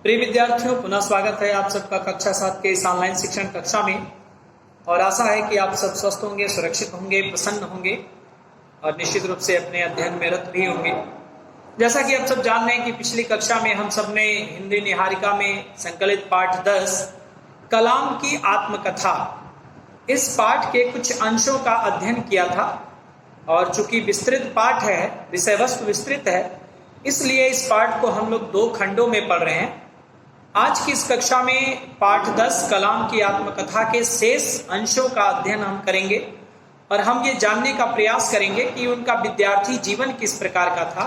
प्रिय विद्यार्थियों, पुनः स्वागत है आप सबका कक्षा 7 के इस ऑनलाइन शिक्षण कक्षा में। और आशा है कि आप सब स्वस्थ होंगे, सुरक्षित होंगे, प्रसन्न होंगे और निश्चित रूप से अपने अध्ययन में रत भी होंगे। जैसा कि आप सब जान रहे हैं कि पिछली कक्षा में हम सब ने हिंदी निहारिका में संकलित पाठ 10 कलाम की आत्मकथा, इस पाठ के कुछ अंशों का अध्ययन किया था। और चूंकि विस्तृत पाठ है, विषय वस्तु विस्तृत है, इसलिए इस पाठ को हम लोग 2 खंडों में पढ़ रहे हैं। आज की इस कक्षा में पाठ 10 कलाम की आत्मकथा के शेष अंशों का अध्ययन हम करेंगे और हम ये जानने का प्रयास करेंगे कि उनका विद्यार्थी जीवन किस प्रकार का था,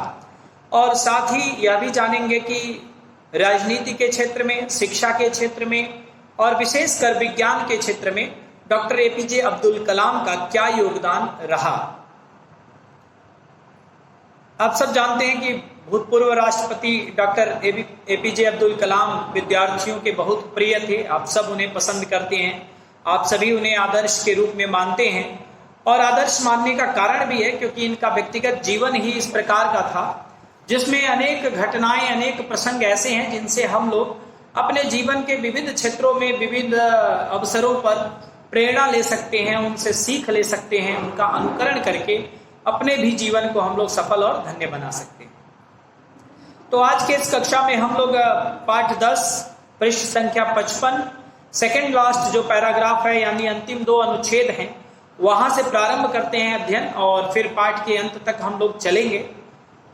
और साथ ही यह भी जानेंगे कि राजनीति के क्षेत्र में, शिक्षा के क्षेत्र में और विशेषकर विज्ञान के क्षेत्र में डॉक्टर एपीजे अब्दुल कलाम का क्या योगदान रहा। आप सब जानते हैं कि भूतपूर्व राष्ट्रपति डॉक्टर एपीजे अब्दुल कलाम विद्यार्थियों के बहुत प्रिय थे। आप सब उन्हें पसंद करते हैं, आप सभी उन्हें आदर्श के रूप में मानते हैं। और आदर्श मानने का कारण भी है क्योंकि इनका व्यक्तिगत जीवन ही इस प्रकार का था जिसमें अनेक घटनाएं, अनेक प्रसंग ऐसे हैं जिनसे हम लोग अपने जीवन के विविध क्षेत्रों में, विविध अवसरों पर प्रेरणा ले सकते हैं, उनसे सीख ले सकते हैं, उनका अनुकरण करके अपने भी जीवन को हम लोग सफल और धन्य बना सकते हैं। तो आज के इस कक्षा में हम लोग पाठ 10 पृष्ठ संख्या 55 सेकेंड लास्ट जो पैराग्राफ है, यानी अंतिम 2 अनुच्छेद हैं, वहां से प्रारंभ करते हैं अध्ययन और फिर पाठ के अंत तक हम लोग चलेंगे।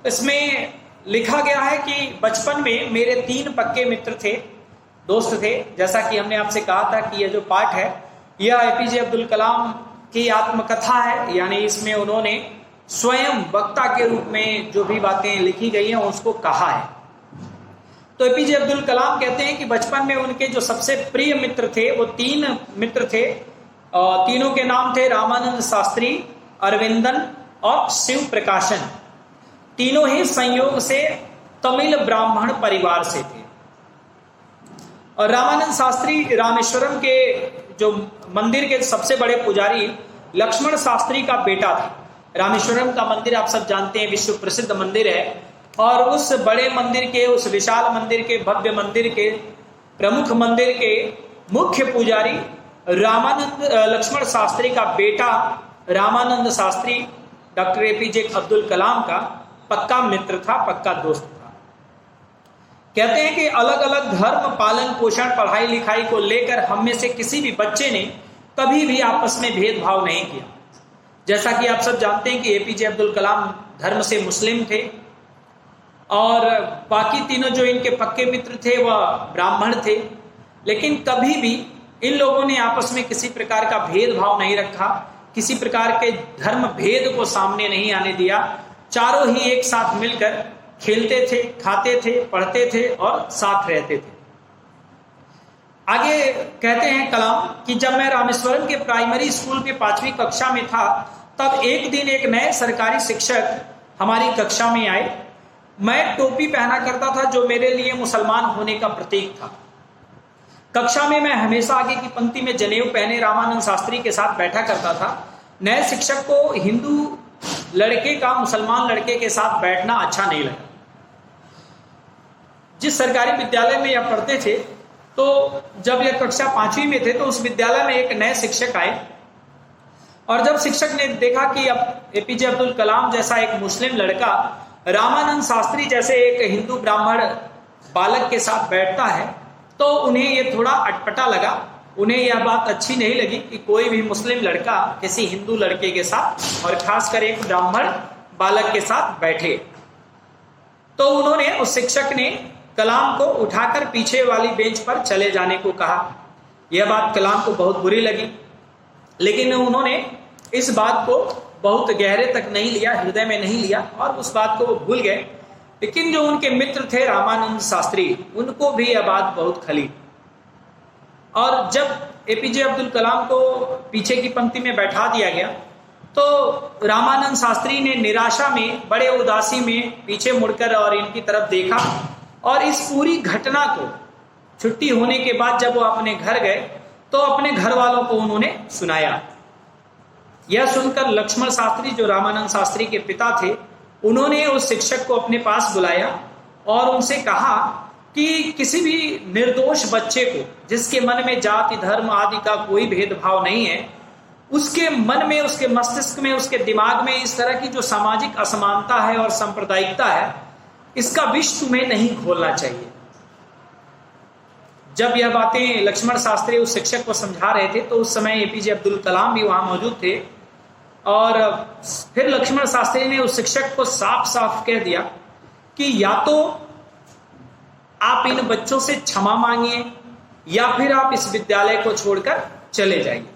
इसमें लिखा गया है कि बचपन में मेरे 3 पक्के मित्र थे, दोस्त थे। जैसा कि हमने आपसे कहा था कि यह जो पाठ है यह एपीजे अब्दुल कलाम की आत्मकथा है, यानी इसमें उन्होंने स्वयं वक्ता के रूप में जो भी बातें लिखी गई हैं उसको कहा है। तो एपीजे अब्दुल कलाम कहते हैं कि बचपन में उनके जो सबसे प्रिय मित्र थे वो 3 मित्र थे, और तीनों के नाम थे रामानंद शास्त्री, अरविंदन और शिव प्रकाशन। तीनों ही संयोग से तमिल ब्राह्मण परिवार से थे। और रामानंद शास्त्री रामेश्वरम के जो मंदिर के सबसे बड़े पुजारी लक्ष्मण शास्त्री का बेटा था। रामेश्वरम का मंदिर आप सब जानते हैं, विश्व प्रसिद्ध मंदिर है। और उस बड़े मंदिर के, उस विशाल मंदिर के, भव्य मंदिर के, प्रमुख मंदिर के मुख्य पुजारी लक्ष्मण शास्त्री का बेटा रामानंद शास्त्री डॉक्टर एपीजे अब्दुल कलाम का पक्का मित्र था, पक्का दोस्त था। कहते हैं कि अलग अलग धर्म, पालन पोषण, पढ़ाई लिखाई को लेकर हम में से किसी भी बच्चे ने कभी भी आपस में भेदभाव नहीं किया। जैसा कि आप सब जानते हैं कि एपीजे अब्दुल कलाम धर्म से मुस्लिम थे और बाकी तीनों जो इनके पक्के मित्र थे वह ब्राह्मण थे, लेकिन कभी भी इन लोगों ने आपस में किसी प्रकार का भेदभाव नहीं रखा, किसी प्रकार के धर्म भेद को सामने नहीं आने दिया। चारों ही एक साथ मिलकर खेलते थे, खाते थे, पढ़ते थे और साथ रहते थे। आगे कहते हैं कलाम कि जब मैं रामेश्वरम के प्राइमरी स्कूल के 5वीं कक्षा में था तब एक दिन एक नए सरकारी शिक्षक हमारी कक्षा में आए। मैं टोपी पहना करता था जो मेरे लिए मुसलमान होने का प्रतीक था। कक्षा में मैं हमेशा आगे की पंक्ति में जनेऊ पहने रामानंद शास्त्री के साथ बैठा करता था। नए शिक्षक को हिंदू लड़के का मुसलमान लड़के के साथ बैठना अच्छा नहीं लगा। जिस सरकारी विद्यालय में यह पढ़ते थे, तो जब यह कक्षा 5वीं में थे तो उस विद्यालय में एक नए शिक्षक आए। और जब शिक्षक ने देखा कि अब एपीजे अब्दुल कलाम जैसा एक मुस्लिम लड़का रामानंद शास्त्री जैसे एक हिंदू ब्राह्मण बालक के साथ बैठता है, तो उन्हें यह थोड़ा अटपटा लगा। उन्हें यह बात अच्छी नहीं लगी कि कोई भी मुस्लिम लड़का किसी हिंदू लड़के के साथ और खासकर एक ब्राह्मण बालक के साथ बैठे। तो उन्होंने, उस शिक्षक ने कलाम को उठाकर पीछे वाली बेंच पर चले जाने को कहा। यह बात कलाम को बहुत बुरी लगी, लेकिन उन्होंने इस बात को बहुत गहरे तक नहीं लिया, हृदय में नहीं लिया और उस बात को वो भूल गए। लेकिन जो उनके मित्र थे रामानंद शास्त्री, उनको भी यह बात बहुत खली। और जब एपीजे अब्दुल कलाम को पीछे की पंक्ति में बैठा दिया गया तो रामानंद शास्त्री ने निराशा में, बड़े उदासी में पीछे मुड़कर और इनकी तरफ देखा। और इस पूरी घटना को छुट्टी होने के बाद जब वो अपने घर गए तो अपने घर वालों को उन्होंने सुनाया। यह सुनकर लक्ष्मण शास्त्री, जो रामानंद शास्त्री के पिता थे, उन्होंने उस शिक्षक को अपने पास बुलाया और उनसे कहा कि किसी भी निर्दोष बच्चे को, जिसके मन में जाति धर्म आदि का कोई भेदभाव नहीं है, उसके मन में, उसके मस्तिष्क में, उसके दिमाग में इस तरह की जो सामाजिक असमानता है और सांप्रदायिकता है, इसका विष तुम्हें नहीं घोलना चाहिए। जब यह बातें लक्ष्मण शास्त्री उस शिक्षक को समझा रहे थे तो उस समय एपीजे अब्दुल कलाम भी वहां मौजूद थे, और फिर लक्ष्मण शास्त्री ने उस शिक्षक को साफ साफ कह दिया कि या तो आप इन बच्चों से क्षमा मांगिए या फिर आप इस विद्यालय को छोड़कर चले जाइए।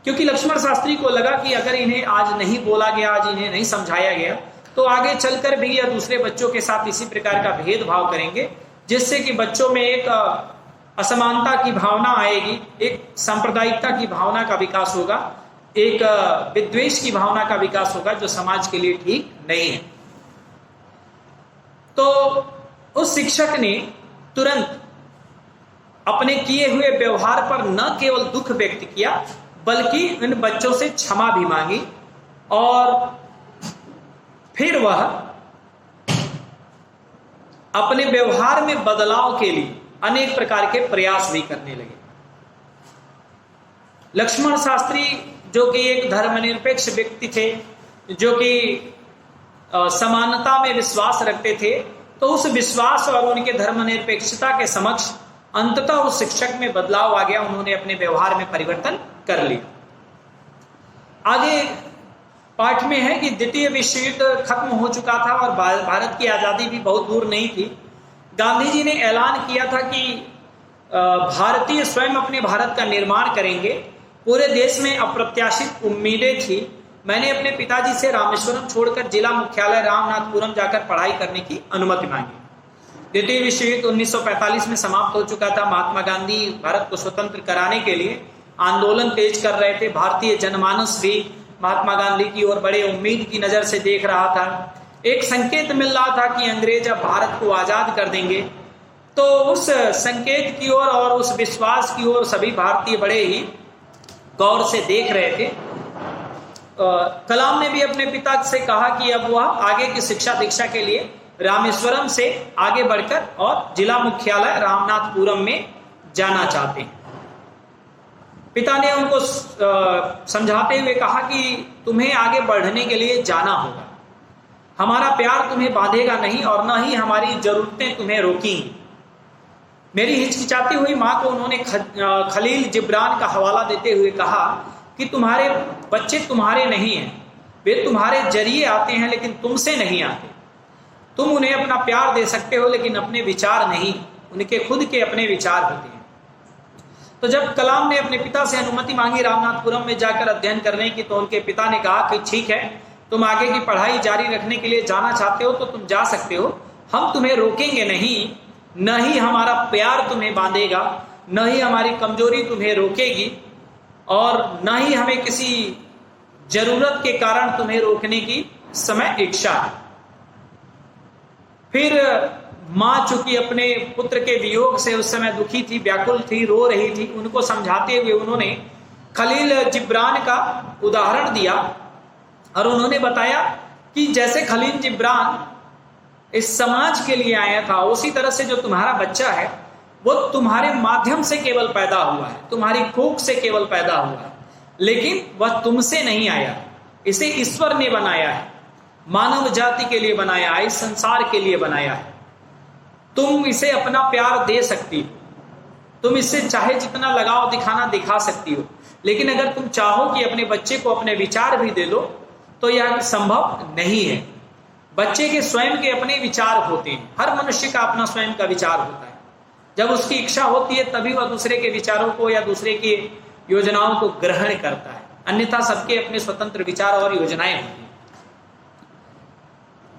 क्योंकि लक्ष्मण शास्त्री को लगा कि अगर इन्हें आज नहीं बोला गया, आज इन्हें नहीं समझाया गया, तो आगे चलकर भी यह दूसरे बच्चों के साथ इसी प्रकार का भेदभाव करेंगे, जिससे कि बच्चों में एक असमानता की भावना आएगी, एक सांप्रदायिकता की भावना का विकास होगा, एक विद्वेष की भावना का विकास होगा, जो समाज के लिए ठीक नहीं है। तो उस शिक्षक ने तुरंत अपने किए हुए व्यवहार पर न केवल दुख व्यक्त किया, बल्कि इन बच्चों से क्षमा भी मांगी, और फिर वह अपने व्यवहार में बदलाव के लिए अनेक प्रकार के प्रयास भी करने लगे। लक्ष्मण शास्त्री जो कि एक धर्मनिरपेक्ष व्यक्ति थे, जो कि समानता में विश्वास रखते थे, तो उस विश्वास और उनके धर्मनिरपेक्षता के समक्ष अंततः उस शिक्षक में बदलाव आ गया। उन्होंने अपने व्यवहार में परिवर्तन कर लिया। आगे पाठ में है कि द्वितीय विश्व युद्ध खत्म हो चुका था और भारत की आजादी भी बहुत दूर नहीं थी। गांधी जी ने ऐलान किया था कि भारतीय स्वयं अपने भारत का निर्माण करेंगे। पूरे देश में अप्रत्याशित उम्मीदें थी। मैंने अपने पिताजी से रामेश्वरम छोड़कर जिला मुख्यालय रामनाथपुरम जाकर पढ़ाई करने की अनुमति मांगी। द्वितीय विश्व युद्ध 1945 में समाप्त हो चुका था। महात्मा गांधी भारत को स्वतंत्र कराने के लिए आंदोलन तेज कर रहे थे। भारतीय जनमानस भी महात्मा गांधी की ओर बड़े उम्मीद की नजर से देख रहा था। एक संकेत मिल रहा था कि अंग्रेज अब भारत को आजाद कर देंगे। तो उस संकेत की ओर और उस विश्वास की ओर सभी भारतीय बड़े ही गौर से देख रहे थे। कलाम ने भी अपने पिता से कहा कि अब वह आगे की शिक्षा दीक्षा के लिए रामेश्वरम से आगे बढ़कर और जिला मुख्यालय रामनाथपुरम में जाना चाहते हैं। पिता ने उनको समझाते हुए कहा कि तुम्हें आगे बढ़ने के लिए जाना होगा। हमारा प्यार तुम्हें बांधेगा नहीं और न ही हमारी जरूरतें तुम्हें रोकेंगी। मेरी हिचकिचाती हुई मां को उन्होंने खलील जिब्रान का हवाला देते हुए कहा कि तुम्हारे बच्चे तुम्हारे नहीं हैं, वे तुम्हारे जरिए आते हैं लेकिन तुमसे नहीं आते। तुम उन्हें अपना प्यार दे सकते हो लेकिन अपने विचार नहीं, उनके खुद के अपने विचार होते हैं। तो जब कलाम ने अपने पिता से अनुमति मांगी रामनाथपुरम में जाकर अध्ययन करने की, तो उनके पिता ने कहा कि ठीक है, तुम आगे की पढ़ाई जारी रखने के लिए जाना चाहते हो तो तुम जा सकते हो, हम तुम्हें रोकेंगे नहीं। न ही हमारा प्यार तुम्हें बांधेगा, न ही हमारी कमजोरी तुम्हें रोकेगी, और न ही हमें किसी जरूरत के कारण तुम्हें रोकने की समय इच्छा है। फिर मां चूंकि अपने पुत्र के वियोग से उस समय दुखी थी, व्याकुल थी, रो रही थी, उनको समझाते हुए उन्होंने खलील जिब्रान का उदाहरण दिया और उन्होंने बताया कि जैसे खलील जिब्रान इस समाज के लिए आया था, उसी तरह से जो तुम्हारा बच्चा है वो तुम्हारे माध्यम से केवल पैदा हुआ है, तुम्हारी कोख से केवल पैदा हुआ है, लेकिन वह तुमसे नहीं आया। इसे ईश्वर ने बनाया है, मानव जाति के लिए बनाया है, इस संसार के लिए बनाया है। तुम इसे अपना प्यार दे सकती हो, तुम इससे चाहे जितना लगाव दिखाना दिखा सकती हो, लेकिन अगर तुम चाहो कि अपने बच्चे को अपने विचार भी दे दो तो यह संभव नहीं है। बच्चे के स्वयं के अपने विचार होते हैं। हर मनुष्य का अपना स्वयं का विचार होता है। जब उसकी इच्छा होती है तभी वह दूसरे के विचारों को या दूसरे की योजनाओं को ग्रहण करता है, अन्यथा सबके अपने स्वतंत्र विचार और योजनाएं होती हैं।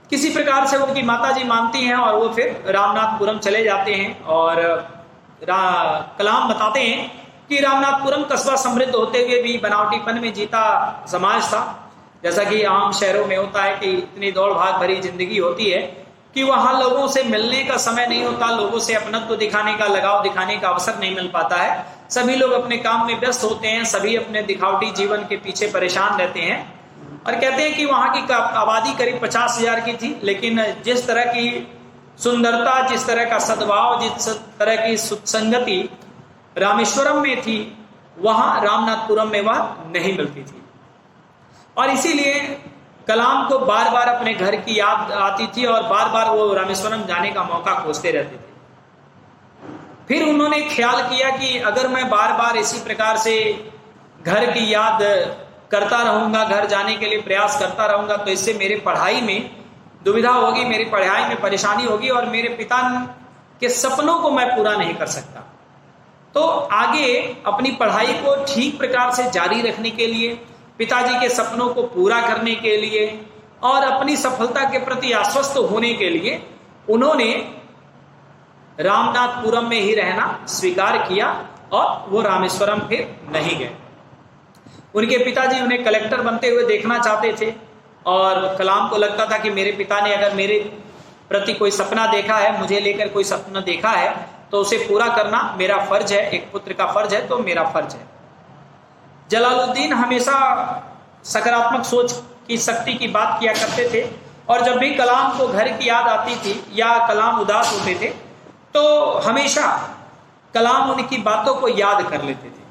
किसी प्रकार से उनकी माताजी मानती हैं और वो फिर रामनाथपुरम चले जाते हैं। और कलाम बताते हैं कि रामनाथपुरम कस्बा समृद्ध होते हुए भी बनावटीपन में जीता समाज था। जैसा कि आम शहरों में होता है कि इतनी दौड़ भाग भरी जिंदगी होती है कि वहां लोगों से मिलने का समय नहीं होता, लोगों से अपनत्व दिखाने का, लगाव दिखाने का अवसर नहीं मिल पाता है। सभी लोग अपने काम में व्यस्त होते हैं, सभी अपने दिखावटी जीवन के पीछे परेशान रहते हैं। और कहते हैं कि वहां की आबादी करीब 50,000 की थी, लेकिन जिस तरह की सुंदरता, जिस तरह का सद्भाव, जिस तरह की सुसंगति रामेश्वरम में थी, वहां रामनाथपुरम में वह नहीं मिलती थी। और इसीलिए कलाम को बार बार अपने घर की याद आती थी और बार बार वो रामेश्वरम जाने का मौका खोजते रहते थे। फिर उन्होंने ख्याल किया कि अगर मैं बार बार इसी प्रकार से घर की याद करता रहूंगा, घर जाने के लिए प्रयास करता रहूंगा, तो इससे मेरे पढ़ाई में दुविधा होगी, मेरी पढ़ाई में परेशानी होगी और मेरे पिता के सपनों को मैं पूरा नहीं कर सकता। तो आगे अपनी पढ़ाई को ठीक प्रकार से जारी रखने के लिए, पिताजी के सपनों को पूरा करने के लिए और अपनी सफलता के प्रति आश्वस्त होने के लिए उन्होंने रामनाथपुरम में ही रहना स्वीकार किया और वो रामेश्वरम फिर नहीं गए। उनके पिताजी उन्हें कलेक्टर बनते हुए देखना चाहते थे और कलाम को लगता था कि मेरे पिता ने अगर मेरे प्रति कोई सपना देखा है, मुझे लेकर कोई सपना देखा है, तो उसे पूरा करना मेरा फर्ज है, एक पुत्र का फर्ज है तो मेरा फर्ज है। जलालुद्दीन हमेशा सकारात्मक सोच की शक्ति की बात किया करते थे और जब भी कलाम को घर की याद आती थी या कलाम उदास होते थे तो हमेशा कलाम उनकी बातों को याद कर लेते थे।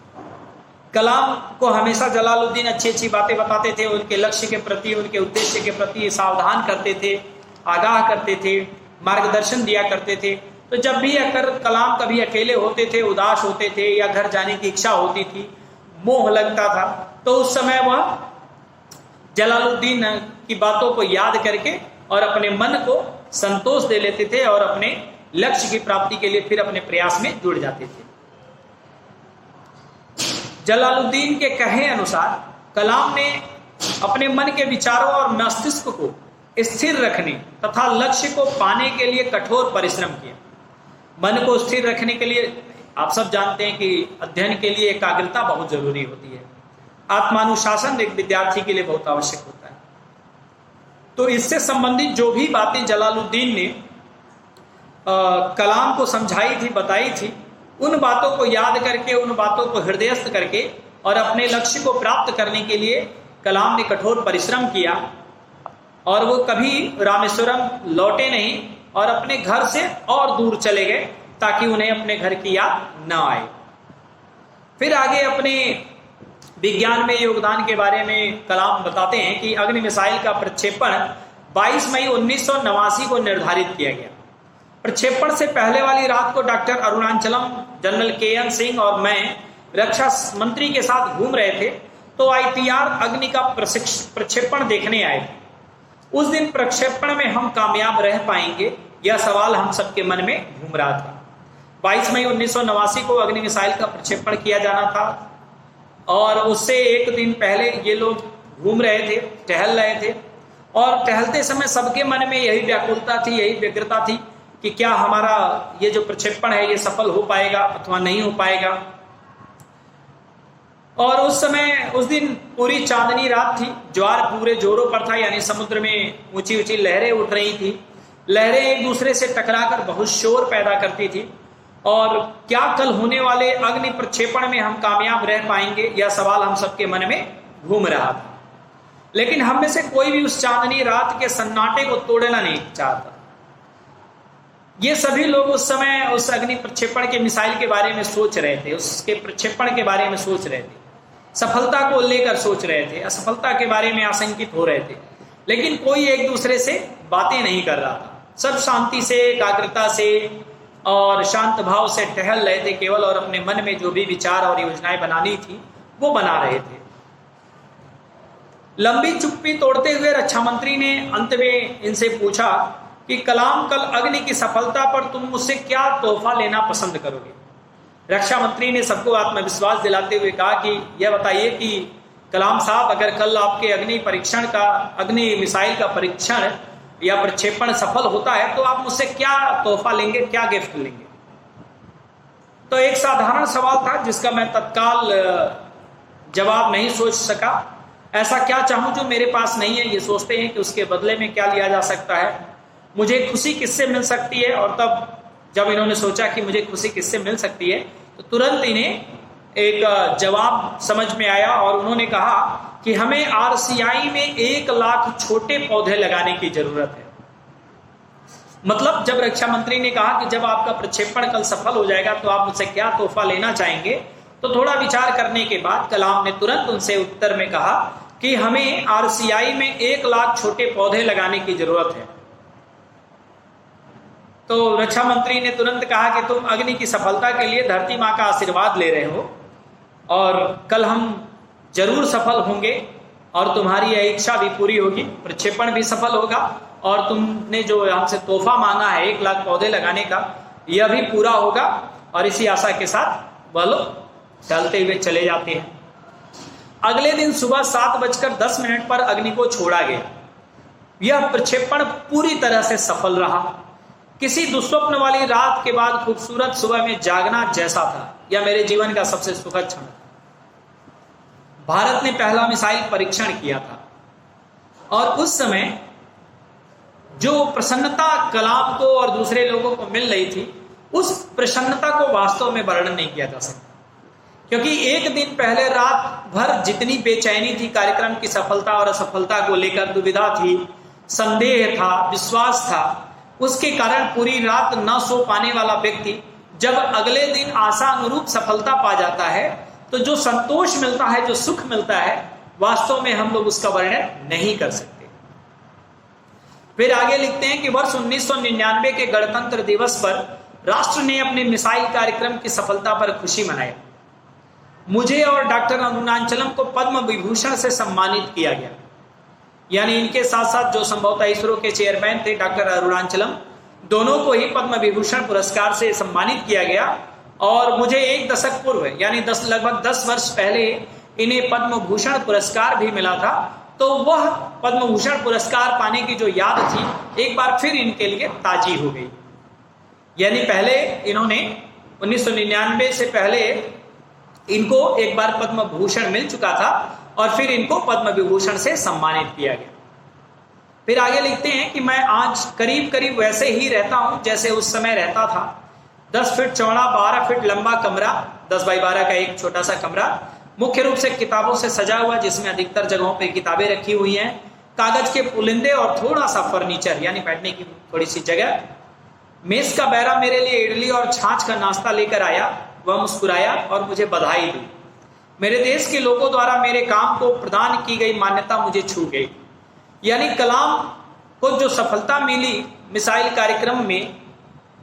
कलाम को हमेशा जलालुद्दीन अच्छी अच्छी बातें बताते थे, उनके लक्ष्य के प्रति, उनके उद्देश्य के प्रति सावधान करते थे, आगाह करते थे, मार्गदर्शन दिया करते थे। तो जब भी अगर कलाम कभी अकेले होते थे, उदास होते थे या घर जाने की इच्छा होती थी, मोह लगता था, तो उस समय वह जलालुद्दीन की बातों को याद करके और अपने मन को संतोष दे लेते थे और अपने लक्ष्य की प्राप्ति के लिए फिर अपने प्रयास में जुड़ जाते थे। जलालुद्दीन के कहे अनुसार कलाम ने अपने मन के विचारों और मस्तिष्क को स्थिर रखने तथा लक्ष्य को पाने के लिए कठोर परिश्रम किया। मन को स्थिर रखने के लिए आप सब जानते हैं कि अध्ययन के लिए एकाग्रता बहुत जरूरी होती है। आत्मानुशासन एक विद्यार्थी के लिए बहुत आवश्यक होता है। तो इससे संबंधित जो भी बातें जलालुद्दीन ने कलाम को समझाई थी, बताई थी, उन बातों को याद करके, उन बातों को हृदयस्थ करके और अपने लक्ष्य को प्राप्त करने के लिए कलाम ने कठोर परिश्रम किया और वो कभी रामेश्वरम लौटे नहीं और अपने घर से और दूर चले गए ताकि उन्हें अपने घर की याद न आए। फिर आगे अपने विज्ञान में योगदान के बारे में कलाम बताते हैं कि अग्नि मिसाइल का प्रक्षेपण 22 मई 1989 को निर्धारित किया गया। प्रक्षेपण से पहले वाली रात को doctor Arunachalam, general KN Singh और मैं रक्षा मंत्री के साथ घूम रहे थे तो ITR अग्नि का प्रक्षेपण देखने आए थे। उस दिन प्रक्षेपण में हम कामयाब रह पाएंगे, यह सवाल हम सबके मन में घूम रहा था। 22 मई 1989 को अग्नि मिसाइल का प्रक्षेपण किया जाना था और उससे एक दिन पहले ये लोग घूम रहे थे, टहल रहे थे और टहलते समय सबके मन में यही व्याकुलता थी, यही व्यग्रता थी कि क्या हमारा ये जो प्रक्षेपण है ये सफल हो पाएगा अथवा नहीं हो पाएगा। और उस समय, उस दिन पूरी चांदनी रात थी, ज्वार पूरे जोरों पर था, यानी समुद्र में ऊंची ऊंची लहरें उठ रही थी। लहरें एक दूसरे से टकराकर बहुत शोर पैदा करती थी और क्या कल होने वाले अग्नि प्रक्षेपण में हम कामयाब रह पाएंगे, यह सवाल हम सबके मन में घूम रहा था। लेकिन हम में से कोई भी उस चांदनी रात के सन्नाटे को तोड़ना नहीं चाहता। ये सभी लोग उस समय उस अग्नि प्रक्षेपण के मिसाइल के बारे में सोच रहे थे, उसके प्रक्षेपण के बारे में सोच रहे थे, सफलता को लेकर सोच रहे थे, असफलता के बारे में आशंकित हो रहे थे, लेकिन कोई एक दूसरे से बातें नहीं कर रहा था। सब शांति से, एकाग्रता से और शांत भाव से टहल रहे थे केवल, और अपने मन में जो भी विचार और योजनाएं बनानी थी वो बना रहे थे। लंबी चुप्पी तोड़ते हुए रक्षा मंत्री ने अंत में इनसे पूछा कि कलाम, कल अग्नि की सफलता पर तुम मुझसे क्या तोहफा लेना पसंद करोगे? रक्षा मंत्री ने सबको आत्मविश्वास दिलाते हुए कहा कि यह बताइए कि कलाम साहब, अगर कल आपके अग्नि मिसाइल का परीक्षण या प्रक्षेपण सफल होता है तो आप मुझसे क्या तोहफा लेंगे, क्या गिफ्ट लेंगे? तो एक साधारण सवाल था जिसका मैं तत्काल जवाब नहीं सोच सका। ऐसा क्या चाहूं जो मेरे पास नहीं है? ये सोचते हैं कि उसके बदले में क्या लिया जा सकता है, मुझे खुशी किससे मिल सकती है। और तब जब इन्होंने सोचा कि मुझे खुशी किससे मिल सकती है तो तुरंत इन्हें एक जवाब समझ में आया और उन्होंने कहा कि हमें RCI में 1 लाख छोटे पौधे लगाने की जरूरत है। मतलब जब रक्षा मंत्री ने कहा कि जब आपका प्रक्षेपण कल सफल हो जाएगा तो आप मुझसे क्या तोहफा लेना चाहेंगे, तो थोड़ा विचार करने के बाद कलाम ने तुरंत उनसे उत्तर में कहा कि हमें RCI में 1 लाख छोटे पौधे लगाने की जरूरत है। तो रक्षा मंत्री ने तुरंत कहा कि तुम अग्नि की सफलता के लिए धरती माँ का आशीर्वाद ले रहे हो और कल हम जरूर सफल होंगे और तुम्हारी यह इच्छा भी पूरी होगी, प्रक्षेपण भी सफल होगा और तुमने जो हमसे तोहफा मांगा है 1 लाख पौधे लगाने का, यह भी पूरा होगा। और इसी आशा के साथ वह लोग चलते हुए चले जाते हैं। अगले दिन सुबह 7:10 पर अग्नि को छोड़ा गया। यह प्रक्षेपण पूरी तरह से सफल रहा। किसी दुस्वप्न वाली रात के बाद खूबसूरत सुबह में जागना जैसा था। यह मेरे जीवन का सबसे सुखद क्षण था। भारत ने पहला मिसाइल परीक्षण किया था और उस समय जो प्रसन्नता कलाम को और दूसरे लोगों को मिल रही थी, उस प्रसन्नता को वास्तव में वर्णन नहीं किया जा सकता, क्योंकि एक दिन पहले रात भर जितनी बेचैनी थी, कार्यक्रम की सफलता और असफलता को लेकर दुविधा थी, संदेह था, विश्वास था, उसके कारण पूरी रात न सो पाने वाला व्यक्ति जब अगले दिन आशा अनुरूप सफलता पा जाता है तो जो संतोष मिलता है, जो सुख मिलता है, वास्तव में हम लोग उसका वर्णन नहीं कर सकते। फिर आगे लिखते हैं कि वर्ष 1999 के गणतंत्र दिवस पर राष्ट्र ने अपने मिसाइल कार्यक्रम की सफलता पर खुशी मनाई। मुझे और डॉक्टर अरुणाचलम को पद्म विभूषण से सम्मानित किया गया। यानी इनके साथ साथ जो संभवतः इसरो के चेयरमैन थे डॉक्टर अरुणाचलम, दोनों को ही पद्म विभूषण पुरस्कार से सम्मानित किया गया। और मुझे 1 दशक पूर्व यानी लगभग 10 वर्ष पहले इन्हें पद्म भूषण पुरस्कार भी मिला था। तो वह पद्म भूषण पुरस्कार पाने की जो याद थी एक बार फिर इनके लिए ताजी हो गई। यानी पहले इन्होंने 1999 से पहले इनको एक बार पद्म भूषण मिल चुका था और फिर इनको पद्म विभूषण से सम्मानित किया गया। फिर आगे लिखते हैं कि मैं आज करीब करीब वैसे ही रहता हूं जैसे उस समय रहता था। 10 फीट चौड़ा, 12 फीट लंबा कमरा, 10 बाई 12 का एक छोटा सा कमरा, मुख्य रूप से किताबों से सजा हुआ, जिसमें अधिकतर जगहों पर किताबें रखी हुई हैं, कागज के पुलिंदे और थोड़ा सा फर्नीचर यानी बैठने की थोड़ी सी जगह। मेज का बैरा मेरे लिए इडली और छाछ का नाश्ता लेकर आया। वह मुस्कुराया और मुझे बधाई दी। मेरे देश के लोगों द्वारा मेरे काम को प्रदान की गई मान्यता मुझे छू गई। यानी कलाम को जो सफलता मिली मिसाइल कार्यक्रम में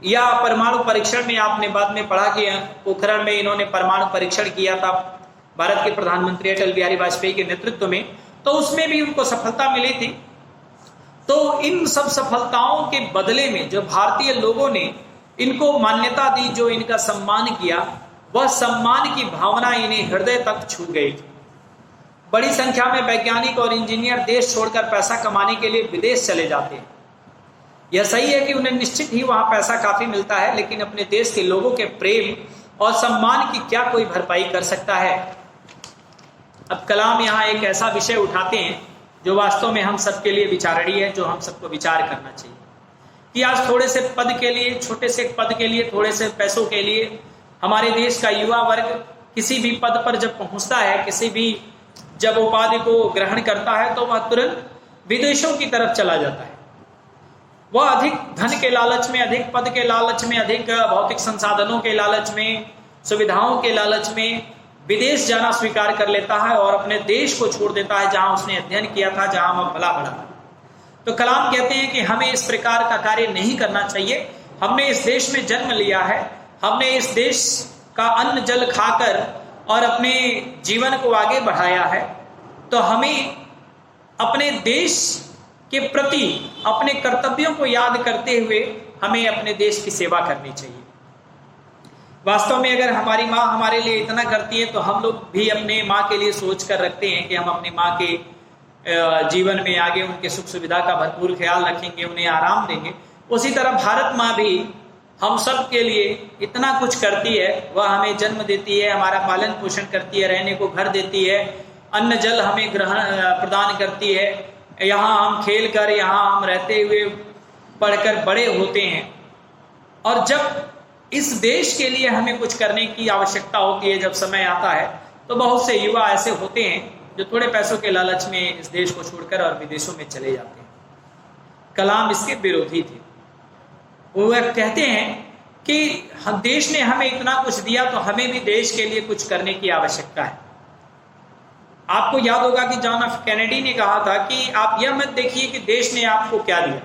या परमाणु परीक्षण में, आपने बाद में पढ़ा कि पोखरण में इन्होंने परमाणु परीक्षण किया था भारत के प्रधानमंत्री अटल बिहारी वाजपेयी के नेतृत्व में, तो उसमें भी उनको सफलता मिली थी। तो इन सब सफलताओं के बदले में जो भारतीय लोगों ने इनको मान्यता दी, जो इनका सम्मान किया, वह सम्मान की भावना इन्हें हृदय तक छू गई थी। बड़ी संख्या में वैज्ञानिक और इंजीनियर देश छोड़कर पैसा कमाने के लिए विदेश चले जाते हैं। यह सही है कि उन्हें निश्चित ही वहां पैसा काफी मिलता है, लेकिन अपने देश के लोगों के प्रेम और सम्मान की क्या कोई भरपाई कर सकता है? अब कलाम यहाँ एक ऐसा विषय उठाते हैं जो वास्तव में हम सबके लिए विचारणीय है, जो हम सबको विचार करना चाहिए कि आज थोड़े से पद के लिए, छोटे से पद के लिए, थोड़े से पैसों के लिए हमारे देश का युवा वर्ग किसी भी पद पर जब पहुंचता है, किसी भी जब उपाधि को ग्रहण करता है, तो वह तुरंत विदेशों की तरफ चला जाता है। वह अधिक धन के लालच में, अधिक पद के लालच में, अधिक भौतिक संसाधनों के लालच में, सुविधाओं के लालच में विदेश जाना स्वीकार कर लेता है और अपने देश को छोड़ देता है जहां उसने अध्ययन किया था, जहां वह भला पड़ा था। तो कलाम कहते हैं कि हमें इस प्रकार का कार्य नहीं करना चाहिए। हमने इस देश में जन्म लिया है, हमने इस देश का अन्न जल खाकर और अपने जीवन को आगे बढ़ाया है, तो हमें अपने देश के प्रति अपने कर्तव्यों को याद करते हुए हमें अपने देश की सेवा करनी चाहिए। वास्तव में अगर हमारी माँ हमारे लिए इतना करती है तो हम लोग भी अपने माँ के लिए सोच कर रखते हैं कि हम अपनी माँ के जीवन में आगे उनके सुख सुविधा का भरपूर ख्याल रखेंगे, उन्हें आराम देंगे। उसी तरह भारत माँ भी हम सब के लिए इतना कुछ करती है। वह हमें जन्म देती है, हमारा पालन पोषण करती है, रहने को घर देती है, अन्न जल हमें प्रदान करती है। यहाँ हम खेल कर, यहाँ हम रहते हुए पढ़कर बड़े होते हैं। और जब इस देश के लिए हमें कुछ करने की आवश्यकता होती है, जब समय आता है, तो बहुत से युवा ऐसे होते हैं जो थोड़े पैसों के लालच में इस देश को छोड़कर और विदेशों में चले जाते हैं। कलाम इसके विरोधी थे। वो कहते हैं कि हम देश ने हमें इतना कुछ दिया तो हमें भी देश के लिए कुछ करने की आवश्यकता है। आपको याद होगा कि जॉन एफ कैनेडी ने कहा था कि आप यह मत देखिए कि देश ने आपको क्या दिया,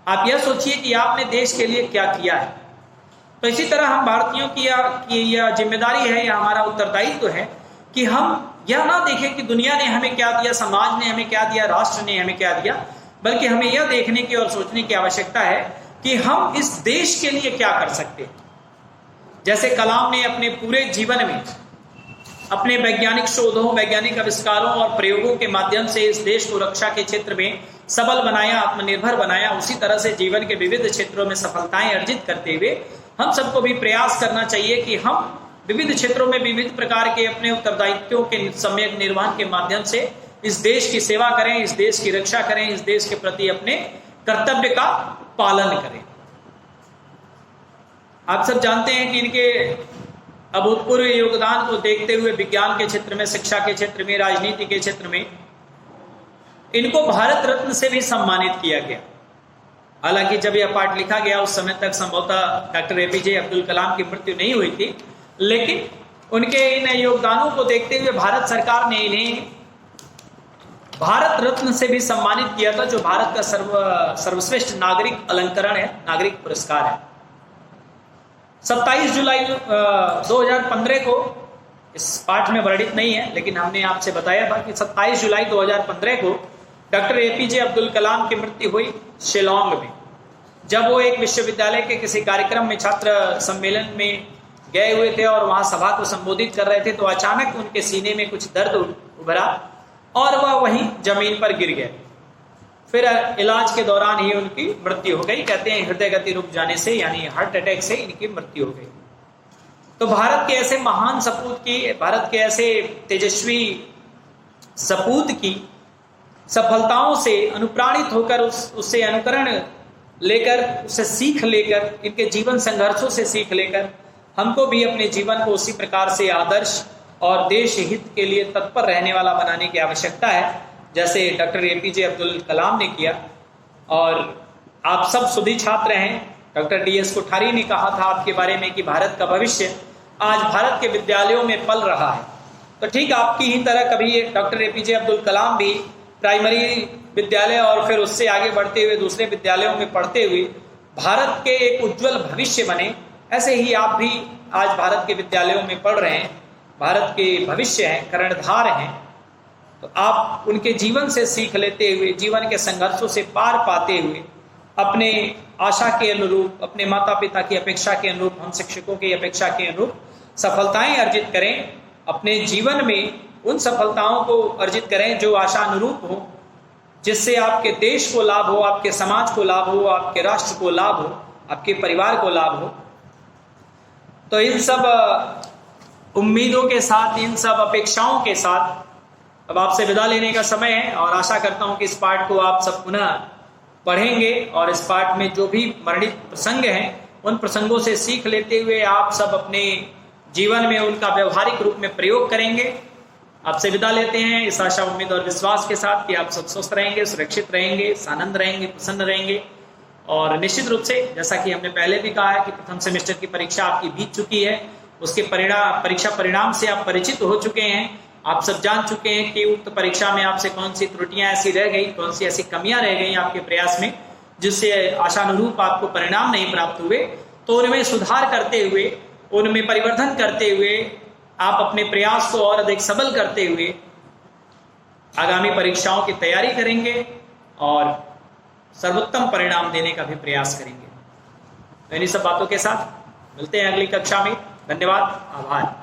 आप यह सोचिए कि आपने देश के लिए क्या किया है। तो इसी तरह हम भारतीयों की यह जिम्मेदारी है, यह हमारा उत्तरदायित्व है कि हम यह ना देखें कि दुनिया ने हमें क्या दिया, समाज ने हमें क्या दिया, राष्ट्र ने हमें क्या दिया, बल्कि हमें यह देखने की और सोचने की आवश्यकता है कि हम इस देश के लिए क्या कर सकते हैं। जैसे कलाम ने अपने पूरे जीवन में अपने वैज्ञानिक शोधों, वैज्ञानिक आविष्कारों और प्रयोगों के माध्यम से इस देश को रक्षा के क्षेत्र में सबल बनाया, आत्मनिर्भर बनाया, उसी तरह से जीवन के विविध क्षेत्रों में सफलताएं अर्जित करते हुए हम सबको भी प्रयास करना चाहिए कि हम विविध क्षेत्रों में विविध प्रकार के अपने उत्तरदायित्वों के सम्यक निर्वहन के माध्यम से इस देश की सेवा करें, इस देश की रक्षा करें, इस देश के प्रति अपने कर्तव्य का पालन करें। आप सब जानते हैं कि इनके अभूतपूर्व योगदान को देखते हुए विज्ञान के क्षेत्र में, शिक्षा के क्षेत्र में, राजनीति के क्षेत्र में इनको भारत रत्न से भी सम्मानित किया गया। हालांकि जब यह पाठ लिखा गया उस समय तक संभवतः डॉक्टर एपीजे अब्दुल कलाम की मृत्यु नहीं हुई थी, लेकिन उनके इन योगदानों को देखते हुए भारत सरकार ने इन्हें भारत रत्न से भी सम्मानित किया था, जो भारत का सर्वश्रेष्ठ नागरिक अलंकरण है, नागरिक पुरस्कार है। 27 जुलाई 2015 को, इस पाठ में वर्णित नहीं है लेकिन हमने आपसे बताया था कि 27 जुलाई 2015 को डॉक्टर एपीजे अब्दुल कलाम की मृत्यु हुई शिलोंग में। जब वो एक विश्वविद्यालय के किसी कार्यक्रम में छात्र सम्मेलन में गए हुए थे और वहां सभा को संबोधित कर रहे थे तो अचानक उनके सीने में कुछ दर्द उभरा और वह वहीं जमीन पर गिर गए। फिर इलाज के दौरान ही उनकी मृत्यु हो गई। कहते हैं हृदय गति रुक जाने से, यानी हार्ट अटैक से इनकी मृत्यु हो गई। तो भारत के ऐसे महान सपूत की, भारत के ऐसे तेजस्वी सपूत की सफलताओं से अनुप्राणित होकर उससे अनुकरण लेकर, उससे सीख लेकर, इनके जीवन संघर्षों से सीख लेकर हमको भी अपने जीवन को उसी प्रकार से आदर्श और देश हित के लिए तत्पर रहने वाला बनाने की आवश्यकता है, जैसे डॉक्टर एपीजे अब्दुल कलाम ने किया। और आप सब सुधी छात्र हैं। डॉक्टर डीएस कोठारी ने कहा था आपके बारे में कि भारत का भविष्य आज भारत के विद्यालयों में पल रहा है। तो ठीक आपकी ही तरह कभी डॉक्टर एपीजे अब्दुल कलाम भी प्राइमरी विद्यालय और फिर उससे आगे बढ़ते हुए दूसरे विद्यालयों में पढ़ते हुए भारत के एक उज्जवल भविष्य बने। ऐसे ही आप भी आज भारत के विद्यालयों में पढ़ रहे हैं, भारत के भविष्य हैं, कर्णधार हैं। तो आप उनके जीवन से सीख लेते हुए, जीवन के संघर्षों से पार पाते हुए, अपने आशा के अनुरूप, अपने माता पिता की अपेक्षा के अनुरूप, हम शिक्षकों की अपेक्षा के अनुरूप सफलताएं अर्जित करें। अपने जीवन में उन सफलताओं को अर्जित करें जो आशा अनुरूप हो, जिससे आपके देश को लाभ हो, आपके समाज को लाभ हो, आपके राष्ट्र को लाभ हो, आपके परिवार को लाभ हो। तो इन सब उम्मीदों के साथ, इन सब अपेक्षाओं के साथ अब आपसे विदा लेने का समय है और आशा करता हूं कि इस पाठ को आप सब पुनः पढ़ेंगे और इस पाठ में जो भी वर्णित प्रसंग हैं उन प्रसंगों से सीख लेते हुए आप सब अपने जीवन में उनका व्यवहारिक रूप में प्रयोग करेंगे। आपसे विदा लेते हैं इस आशा, उम्मीद और विश्वास के साथ कि आप सब स्वस्थ रहेंगे, सुरक्षित रहेंगे, आनंद रहेंगे, प्रसन्न रहेंगे। और निश्चित रूप से जैसा कि हमने पहले भी कहा है कि प्रथम सेमेस्टर की परीक्षा आपकी बीत चुकी है, उसके परीक्षा परिणाम से आप परिचित हो चुके हैं। आप सब जान चुके हैं कि उक्त परीक्षा में आपसे कौन सी त्रुटियां ऐसी रह गई, कौन सी ऐसी कमियां रह गई आपके प्रयास में, जिससे आशानुरूप आपको परिणाम नहीं प्राप्त हुए। तो उनमें सुधार करते हुए, उनमें परिवर्धन करते हुए, आप अपने प्रयास को और अधिक सबल करते हुए आगामी परीक्षाओं की तैयारी करेंगे और सर्वोत्तम परिणाम देने का भी प्रयास करेंगे। तो इन्हीं सब बातों के साथ मिलते हैं अगली कक्षा में। धन्यवाद, आभार।